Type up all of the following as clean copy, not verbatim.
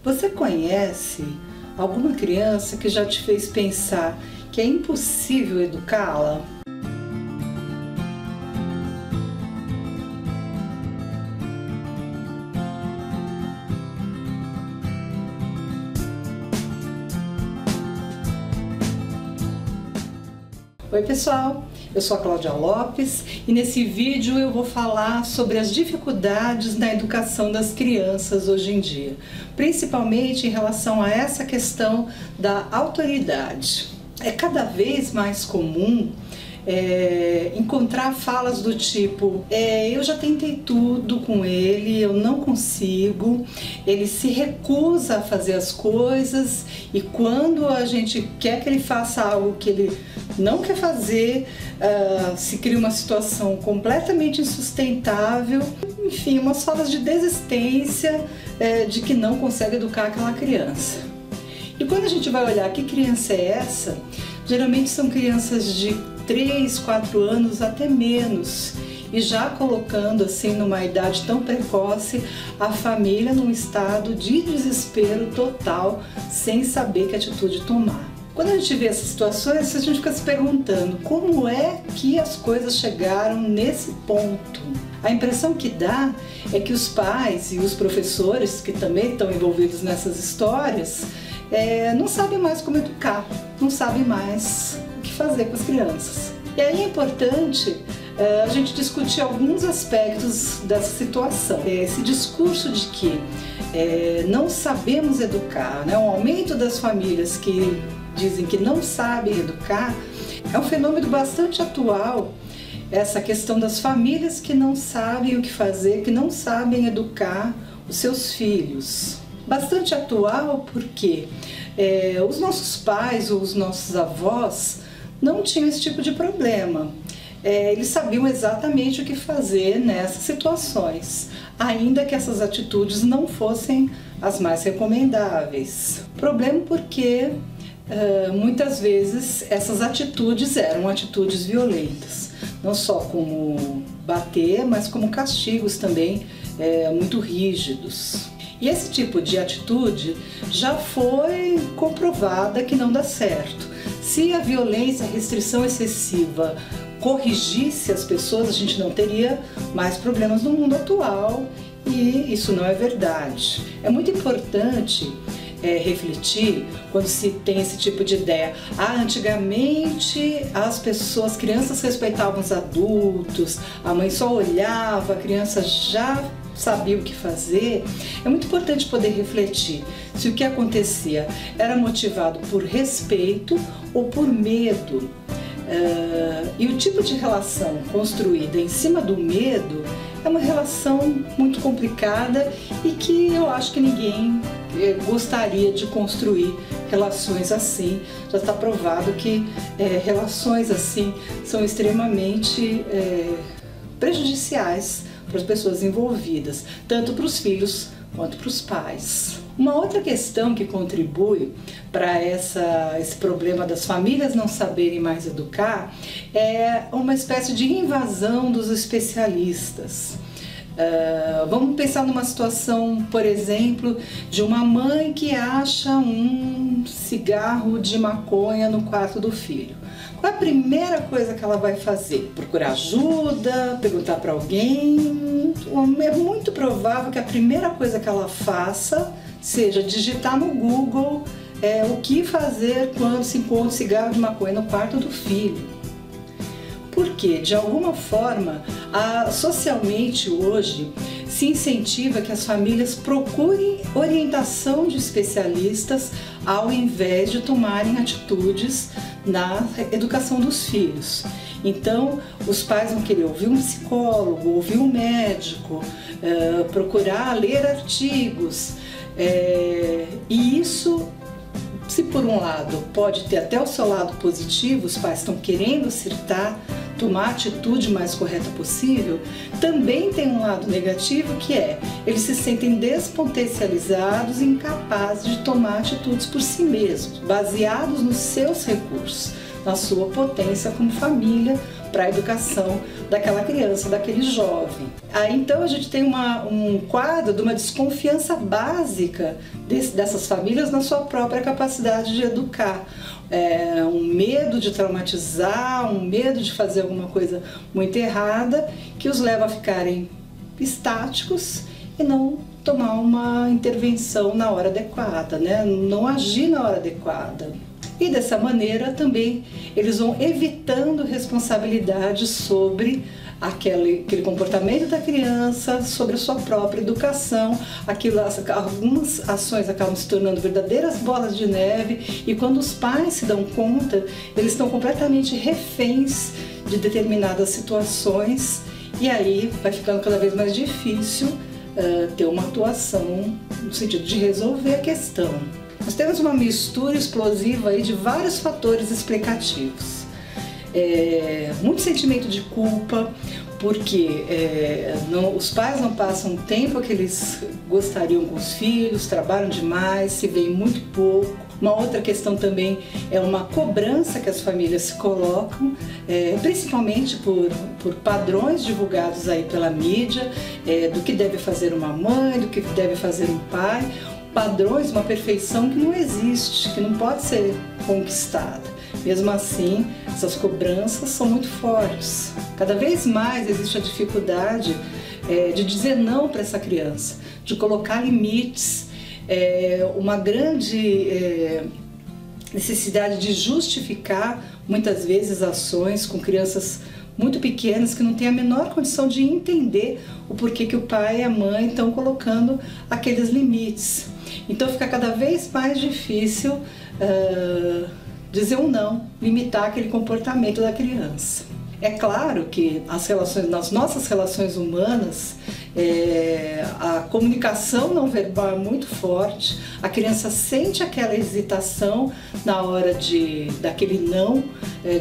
Você conhece alguma criança que já te fez pensar que é impossível educá-la? Oi pessoal, eu sou a Cláudia Lopes e nesse vídeo eu vou falar sobre as dificuldades na educação das crianças hoje em dia, principalmente em relação a essa questão da autoridade. É cada vez mais comum encontrar falas do tipo eu já tentei tudo com ele, eu não consigo, ele se recusa a fazer as coisas e quando a gente quer que ele faça algo que ele não quer fazer, se cria uma situação completamente insustentável, enfim, umas falas de desistência de que não consegue educar aquela criança. E quando a gente vai olhar que criança é essa, geralmente são crianças de 3, 4 anos, até menos, e já colocando assim numa idade tão precoce a família num estado de desespero total, sem saber que atitude tomar. Quando a gente vê essas situações, a gente fica se perguntando como é que as coisas chegaram nesse ponto. A impressão que dá é que os pais e os professores, que também estão envolvidos nessas histórias, não sabem mais como educar, não sabem mais o que fazer com as crianças. E aí é importante a gente discutir alguns aspectos dessa situação. Esse discurso de que não sabemos educar, o aumento das famílias que dizem que não sabem educar, é um fenômeno bastante atual, essa questão das famílias que não sabem o que fazer, que não sabem educar os seus filhos. Bastante atual porque os nossos pais ou os nossos avós não tinham esse tipo de problema. Eles sabiam exatamente o que fazer nessas situações, ainda que essas atitudes não fossem as mais recomendáveis. Problema porque muitas vezes essas atitudes eram atitudes violentas, não só como bater, mas como castigos também muito rígidos. E esse tipo de atitude já foi comprovada que não dá certo. Se a violência, a restrição excessiva corrigisse as pessoas, a gente não teria mais problemas no mundo atual e isso não é verdade. É muito importante refletir quando se tem esse tipo de ideia. Antigamente as crianças respeitavam os adultos, a mãe só olhava, a criança já sabia o que fazer. É muito importante poder refletir se o que acontecia era motivado por respeito ou por medo. E o tipo de relação construída em cima do medo é uma relação muito complicada e que eu acho que ninguém gostaria de construir relações assim. Já está provado que relações assim são extremamente prejudiciais para as pessoas envolvidas, tanto para os filhos quanto para os pais. Uma outra questão que contribui para esse problema das famílias não saberem mais educar é uma espécie de invasão dos especialistas. Vamos pensar numa situação, por exemplo, de uma mãe que acha um cigarro de maconha no quarto do filho. Qual é a primeira coisa que ela vai fazer? Procurar ajuda? Perguntar para alguém? É muito provável que a primeira coisa que ela faça seja digitar no Google o que fazer quando se encontra um cigarro de maconha no quarto do filho. Porque, de alguma forma, socialmente hoje se incentiva que as famílias procurem orientação de especialistas ao invés de tomarem atitudes na educação dos filhos. Então, os pais vão querer ouvir um psicólogo, ouvir um médico, procurar ler artigos. E isso, se por um lado pode ter até o seu lado positivo, os pais estão querendo acertar, tomar a atitude mais correta possível, também tem um lado negativo que eles se sentem despotencializados e incapazes de tomar atitudes por si mesmos, baseados nos seus recursos. na sua potência como família para a educação daquela criança, daquele jovem. Aí então a gente tem um quadro de uma desconfiança básica dessas famílias na sua própria capacidade de educar. Um medo de traumatizar, um medo de fazer alguma coisa muito errada, que os leva a ficarem estáticos e não tomar uma intervenção na hora adequada, né? Não agir na hora adequada. E dessa maneira também eles vão evitando responsabilidade sobre aquele comportamento da criança, sobre a sua própria educação. Algumas ações acabam se tornando verdadeiras bolas de neve, e quando os pais se dão conta, eles estão completamente reféns de determinadas situações, e aí vai ficando cada vez mais difícil ter uma atuação no sentido de resolver a questão. Nós temos uma mistura explosiva aí de vários fatores explicativos. Muito sentimento de culpa, porque os pais não passam o tempo que eles gostariam com os filhos, trabalham demais, se veem muito pouco. Uma outra questão também é uma cobrança que as famílias se colocam, principalmente por padrões divulgados aí pela mídia, do que deve fazer uma mãe, do que deve fazer um pai. Padrões, uma perfeição que não existe, que não pode ser conquistada. Mesmo assim, essas cobranças são muito fortes. Cada vez mais existe a dificuldade de dizer não para essa criança, de colocar limites, uma grande necessidade de justificar muitas vezes ações com crianças muito pequenas que não têm a menor condição de entender o porquê que o pai e a mãe estão colocando aqueles limites. Então fica cada vez mais difícil dizer um não, limitar aquele comportamento da criança. É claro que nas nossas relações humanas, a comunicação não verbal é muito forte, a criança sente aquela hesitação na hora daquele não,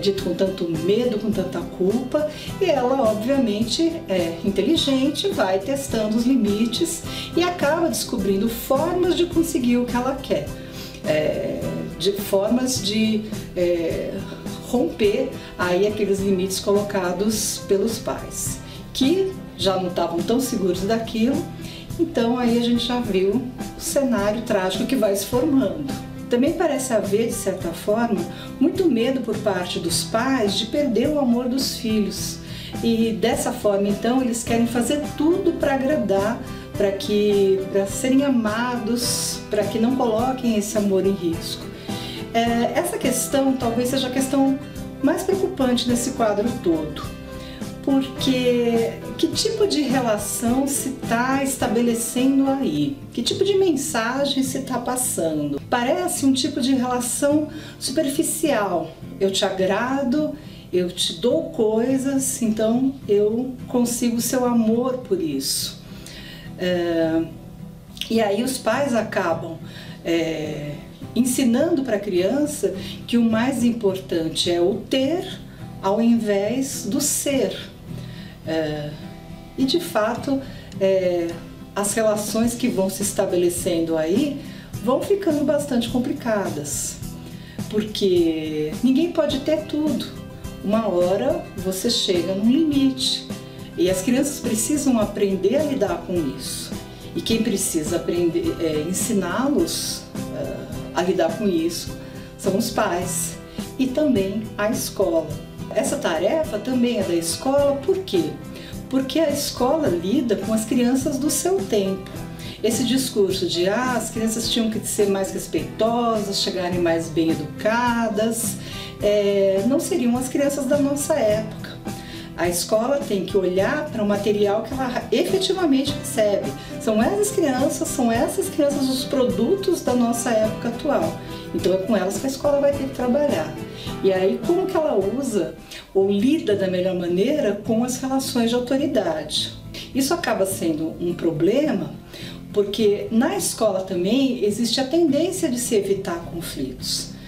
dito com tanto medo, com tanta culpa, e ela obviamente é inteligente, vai testando os limites e acaba descobrindo formas de conseguir o que ela quer, formas de romper aí aqueles limites colocados pelos pais, que já não estavam tão seguros daquilo. Então aí a gente já viu o cenário trágico que vai se formando. Também parece haver, de certa forma, muito medo por parte dos pais de perder o amor dos filhos. E dessa forma, então, eles querem fazer tudo para agradar, para serem amados, para que não coloquem esse amor em risco. Essa questão talvez seja a questão mais preocupante desse quadro todo, porque que tipo de relação se está estabelecendo aí? Que tipo de mensagem se está passando? Parece um tipo de relação superficial. Eu te agrado, eu te dou coisas, então eu consigo seu amor por isso. E aí os pais acabam ensinando para a criança que o mais importante é o ter ao invés do ser. E de fato, as relações que vão se estabelecendo aí vão ficando bastante complicadas, porque ninguém pode ter tudo. Uma hora você chega num limite e as crianças precisam aprender a lidar com isso. E quem precisa aprender, ensiná-los a lidar com isso são os pais e também a escola. Essa tarefa também é da escola, por quê? Porque a escola lida com as crianças do seu tempo. Esse discurso de as crianças tinham que ser mais respeitosas, chegarem mais bem educadas, não seriam as crianças da nossa época. A escola tem que olhar para o material que ela efetivamente recebe. São essas crianças os produtos da nossa época atual. Então é com elas que a escola vai ter que trabalhar. E aí como que ela usa ou lida da melhor maneira com as relações de autoridade. Isso acaba sendo um problema, porque na escola também existe a tendência de se evitar conflitos.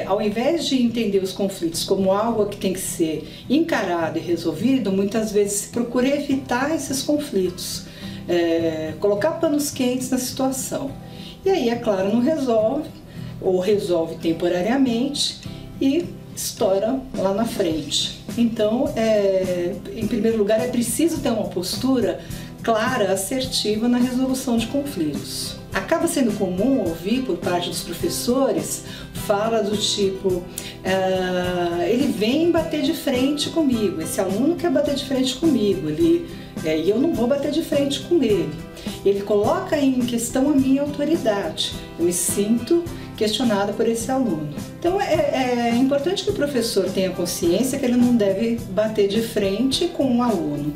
Ao invés de entender os conflitos como algo que tem que ser encarado e resolvido, muitas vezes se procura evitar esses conflitos, colocar panos quentes na situação. E aí, é claro, não resolve, ou resolve temporariamente, e estoura lá na frente. Então, em primeiro lugar, é preciso ter uma postura clara, assertiva na resolução de conflitos. Acaba sendo comum ouvir por parte dos professores fala do tipo, ele vem bater de frente comigo, esse aluno quer bater de frente comigo, e eu não vou bater de frente com ele. Ele coloca em questão a minha autoridade, eu me sinto questionada por esse aluno. Então é importante que o professor tenha consciência que ele não deve bater de frente com um aluno.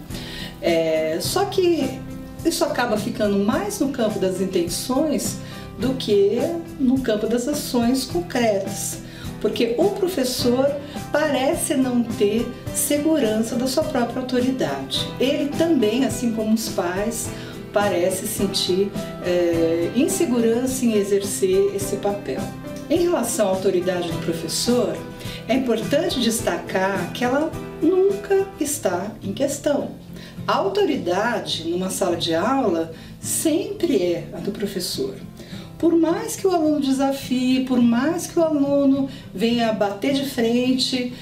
Só que isso acaba ficando mais no campo das intenções do que no campo das ações concretas, porque o professor parece não ter segurança da sua própria autoridade. Ele também, assim como os pais, parece sentir insegurança em exercer esse papel. Em relação à autoridade do professor, é importante destacar que ela nunca está em questão. A autoridade numa sala de aula sempre é a do professor. Por mais que o aluno desafie, por mais que o aluno venha bater de frente,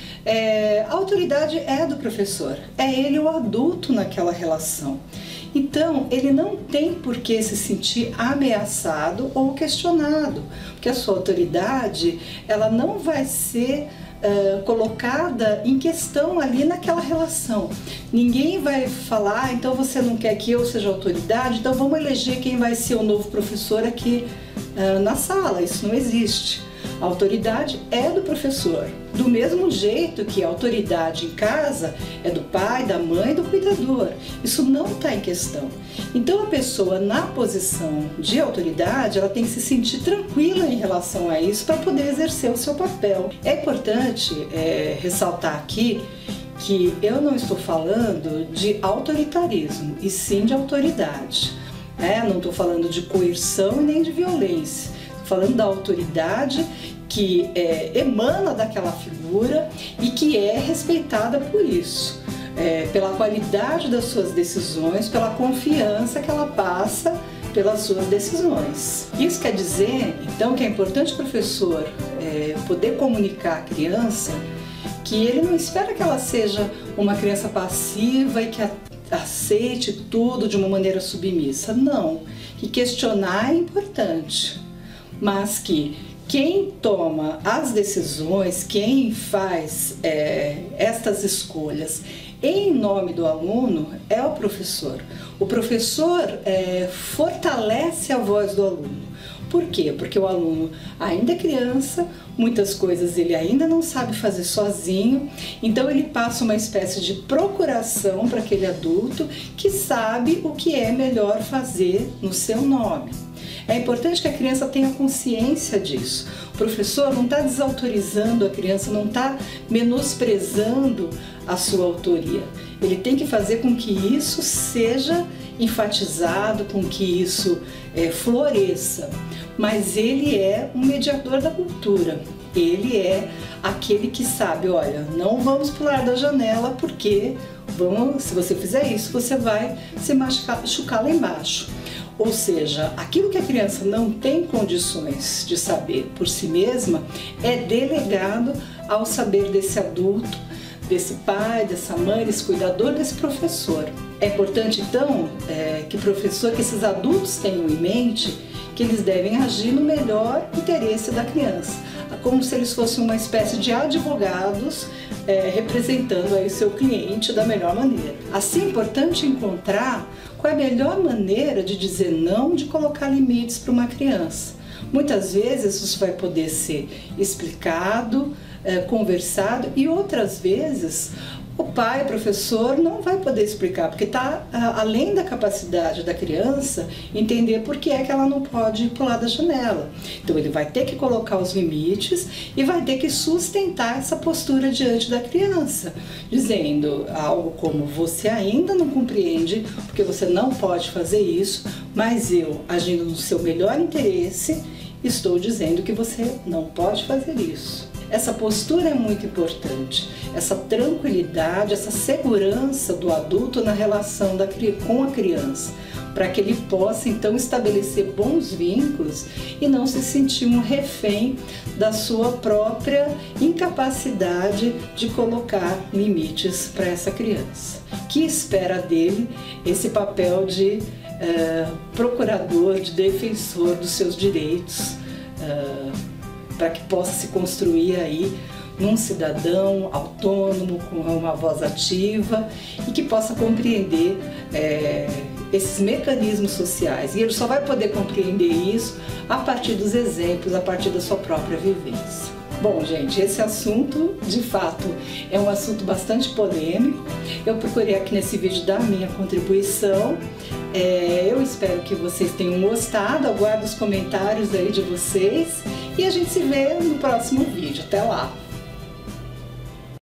a autoridade é do professor, é ele o adulto naquela relação. Então, ele não tem por que se sentir ameaçado ou questionado, porque a sua autoridade ela não vai ser colocada em questão ali naquela relação. Ninguém vai falar, então você não quer que eu seja autoridade, então vamos eleger quem vai ser o novo professor aqui na sala. Isso não existe. A autoridade é do professor. Do mesmo jeito que a autoridade em casa é do pai, da mãe, do cuidador. Isso não está em questão. Então a pessoa na posição de autoridade, ela tem que se sentir tranquila em relação a isso para poder exercer o seu papel. É importante ressaltar aqui que eu não estou falando de autoritarismo, e sim de autoridade. Não estou falando de coerção e nem de violência. Falando da autoridade que emana daquela figura e que é respeitada por isso, pela qualidade das suas decisões, pela confiança que ela passa pelas suas decisões. Isso quer dizer, então, que é importante o professor poder comunicar à criança que ele não espera que ela seja uma criança passiva e que aceite tudo de uma maneira submissa. Não, que questionar é importante, mas que quem toma as decisões, quem faz estas escolhas em nome do aluno é o professor. O professor fortalece a voz do aluno. Por quê? Porque o aluno ainda é criança, muitas coisas ele ainda não sabe fazer sozinho, então ele passa uma espécie de procuração para aquele adulto que sabe o que é melhor fazer no seu nome. É importante que a criança tenha consciência disso. O professor não está desautorizando a criança, não está menosprezando a sua autoria. Ele tem que fazer com que isso seja enfatizado, com que isso floresça. Mas ele é um mediador da cultura. Ele é aquele que sabe, olha, não vamos pular da janela porque se você fizer isso, você vai se machucar lá embaixo. Ou seja, aquilo que a criança não tem condições de saber por si mesma é delegado ao saber desse adulto, desse pai, dessa mãe, desse cuidador, desse professor. É importante então que esses adultos tenham em mente que eles devem agir no melhor interesse da criança, como se eles fossem uma espécie de advogados representando aí o seu cliente da melhor maneira. Assim, é importante encontrar qual é a melhor maneira de dizer não, de colocar limites para uma criança. Muitas vezes isso vai poder ser explicado, conversado, e outras vezes o pai, o professor, não vai poder explicar, porque está além da capacidade da criança entender por que é que ela não pode pular da janela. Então ele vai ter que colocar os limites e vai ter que sustentar essa postura diante da criança, dizendo algo como: você ainda não compreende porque você não pode fazer isso, mas eu, agindo no seu melhor interesse, estou dizendo que você não pode fazer isso. essa postura é muito importante, essa tranquilidade, essa segurança do adulto na relação com a criança, para que ele possa então estabelecer bons vínculos e não se sentir um refém da sua própria incapacidade de colocar limites para essa criança, que espera dele esse papel de procurador, de defensor dos seus direitos, para que possa se construir aí num cidadão autônomo, com uma voz ativa e que possa compreender esses mecanismos sociais. E ele só vai poder compreender isso a partir dos exemplos, a partir da sua própria vivência. Bom, gente, esse assunto, de fato, é um assunto bastante polêmico. Eu procurei aqui nesse vídeo dar a minha contribuição. Eu espero que vocês tenham gostado. Aguardo os comentários aí de vocês e a gente se vê no próximo vídeo. Até lá!